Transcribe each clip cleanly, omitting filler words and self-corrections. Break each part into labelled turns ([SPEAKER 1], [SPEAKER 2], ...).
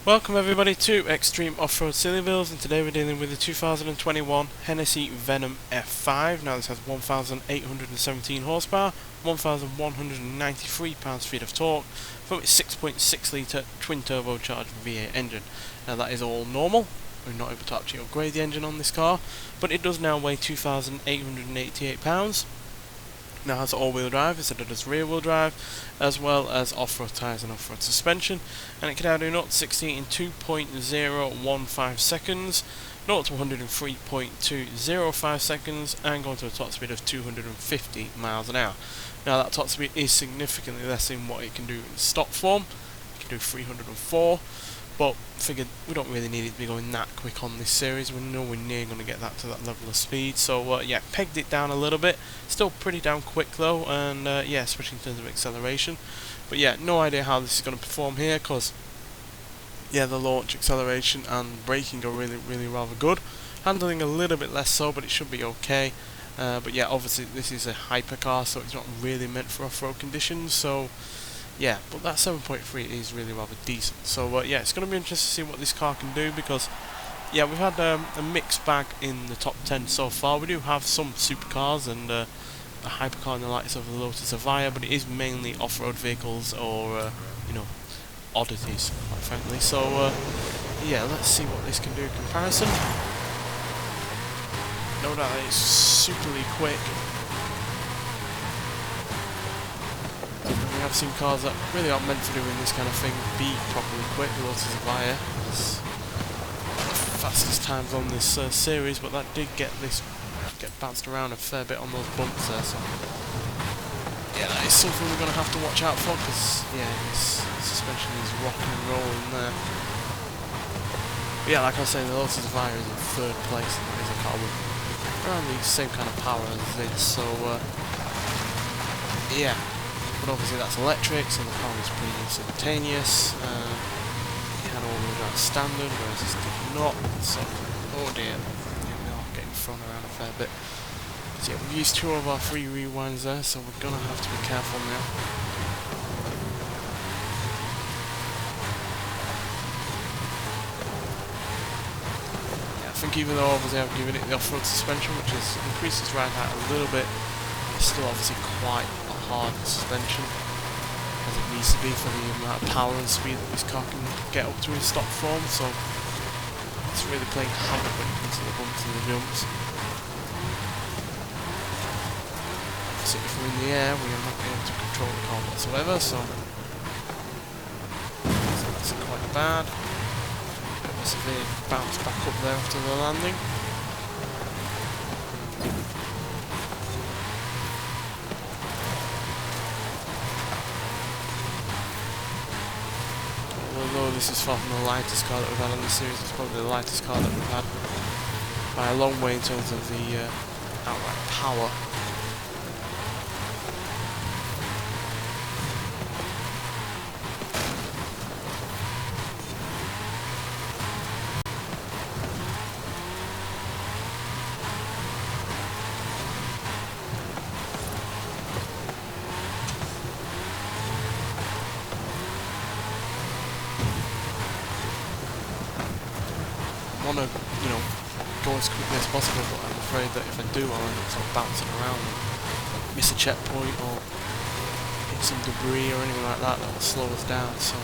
[SPEAKER 1] Welcome everybody to Extreme Off-Road Silly Bills, and today we're dealing with the 2021 Hennessey Venom F5. Now this has 1,817 horsepower, 1,193 pounds-feet of torque from its 6.6 litre twin turbocharged V8 engine. Now that is all normal. We're not able to actually upgrade the engine on this car, but it does now weigh 2,888 pounds. Now has all-wheel drive instead of just rear-wheel drive, as well as off-road tyres and off-road suspension, and it can now do 0 to 60 in 2.015 seconds, 0 to 100 in 3.205 seconds, and going to a top speed of 250 miles an hour. Now that top speed is significantly less than what it can do in stock form. It can do 304, but figured we don't really need it to be going that quick on this series. We're nowhere near going to get that to that level of speed, so yeah, pegged it down a little bit. Still pretty damn quick though, and yeah, especially in terms of acceleration. But yeah, no idea how this is going to perform here, because yeah, the launch, acceleration and braking are really rather good. Handling a little bit less so, but it should be okay. But yeah, obviously this is a hypercar, so it's not really meant for off-road conditions, so yeah, but that 7.3 is really rather decent. So yeah, it's going to be interesting to see what this car can do, because yeah, we've had a mixed bag in the top 10 so far. We do have some supercars and a hypercar in the likes of the Lotus Evija, but it is mainly off-road vehicles or you know, oddities, quite frankly. So yeah, let's see what this can do in comparison. No doubt it's superly quick. We have seen cars that really aren't meant for doing this kind of thing be properly quick. The Lotus Evija has the fastest times on this series, but that did get bounced around a fair bit on those bumps there. So yeah, that is something we're going to have to watch out for, because yeah, this suspension is rocking and rolling there. But yeah, like I was saying, the Lotus Evija is in third place, and that is a car with around the same kind of power as this. So yeah. But obviously that's electric, so the car is pretty instantaneous. It had all-wheel drive standard, whereas this did not. So, oh dear, yeah, we are getting thrown around a fair bit. So yeah, we've used 2 of our 3 rewinds there, so we're gonna have to be careful now. Yeah, I think even though obviously I've given it the off-road suspension, which has increased its ride height a little bit, it's still obviously quite hard suspension, as it needs to be for the amount of power and speed that this car can get up to in stock form. So it's really playing havoc when it comes to the bumps and the jumps. So if we're in the air, we are not able to control the car whatsoever, so that's quite bad. Bit of a severe bounce back up there after the landing. Although this is far from the lightest car that we've had on this series, it's probably the lightest car that we've had by a long way in terms of the outright power. I want to, you know, go as quickly as possible, but I'm afraid that if I do, I'll end up sort of bouncing around and miss a checkpoint or hit some debris or anything like that that will slow us down. So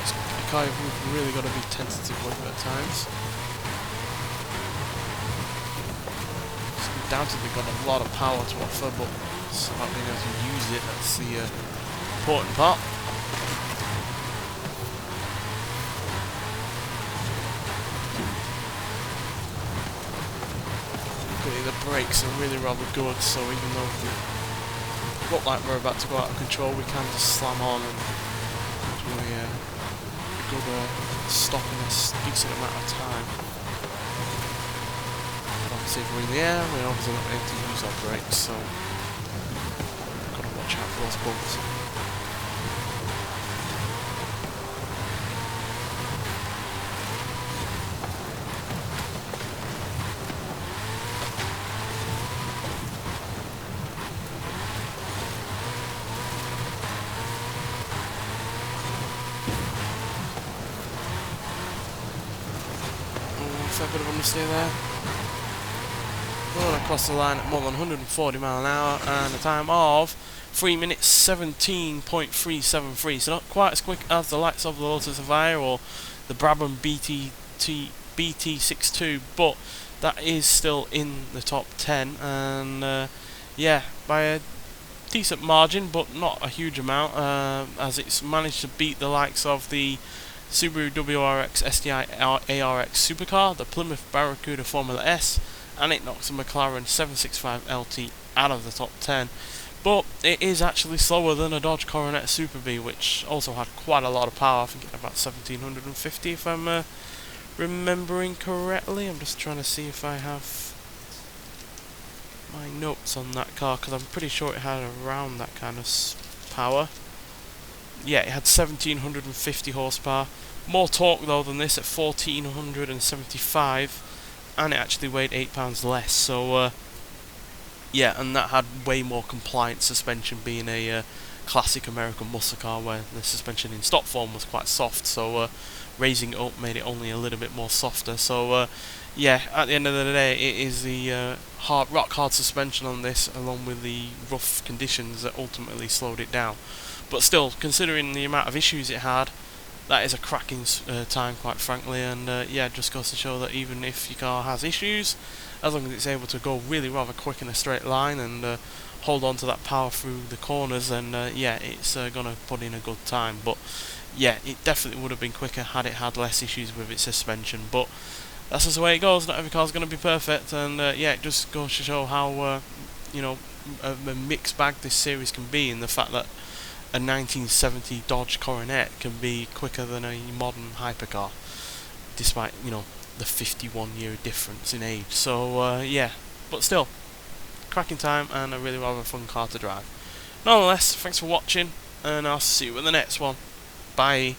[SPEAKER 1] it's a car we've really got to be tentative with at times. It's undoubtedly got a lot of power to offer, but it's about being able to use it. That's the important part. The brakes are really rather good, so even though we look like we're about to go out of control, we can just slam on and do a good stop in a decent amount of time. And obviously if we're in the air, we're obviously not able to use our brakes, so we've got to watch out for those bumps. fair bit of understeer there. Going across the line at more than 140 mile an hour and a time of 3 minutes 17.373. So not quite as quick as the likes of the Lotus Evija or the Brabham BT62, but that is still in the top 10, and yeah, by a decent margin, but not a huge amount, as it's managed to beat the likes of the Subaru WRX STI ARX Supercar, the Plymouth Barracuda Formula S, and it knocks the McLaren 765 LT out of the top 10. But it is actually slower than a Dodge Coronet Super B, which also had quite a lot of power. I think it had about 1750 if I'm remembering correctly. I'm just trying to see if I have my notes on that car, because I'm pretty sure it had around that kind of power. Yeah, it had 1750 horsepower. More torque though than this at 1475, and it actually weighed 8 pounds less. So yeah, and that had way more compliant suspension, being a classic American muscle car where the suspension in stock form was quite soft, so raising it up made it only a little bit more softer. So yeah, at the end of the day, it is the rock hard suspension on this, along with the rough conditions, that ultimately slowed it down. But still, considering the amount of issues it had, that is a cracking time, quite frankly. And yeah, it just goes to show that even if your car has issues, as long as it's able to go really rather quick in a straight line and hold on to that power through the corners, then yeah, it's gonna put in a good time. But yeah, it definitely would have been quicker had it had less issues with its suspension. But that's just the way it goes. Not every car's going to be perfect, and yeah, it just goes to show how you know, a mixed bag this series can be, in the fact that a 1970 Dodge Coronet can be quicker than a modern hypercar, despite, you know, the 51-year difference in age. So yeah, but still, cracking time and a really rather fun car to drive. Nonetheless, thanks for watching, and I'll see you in the next one. Bye.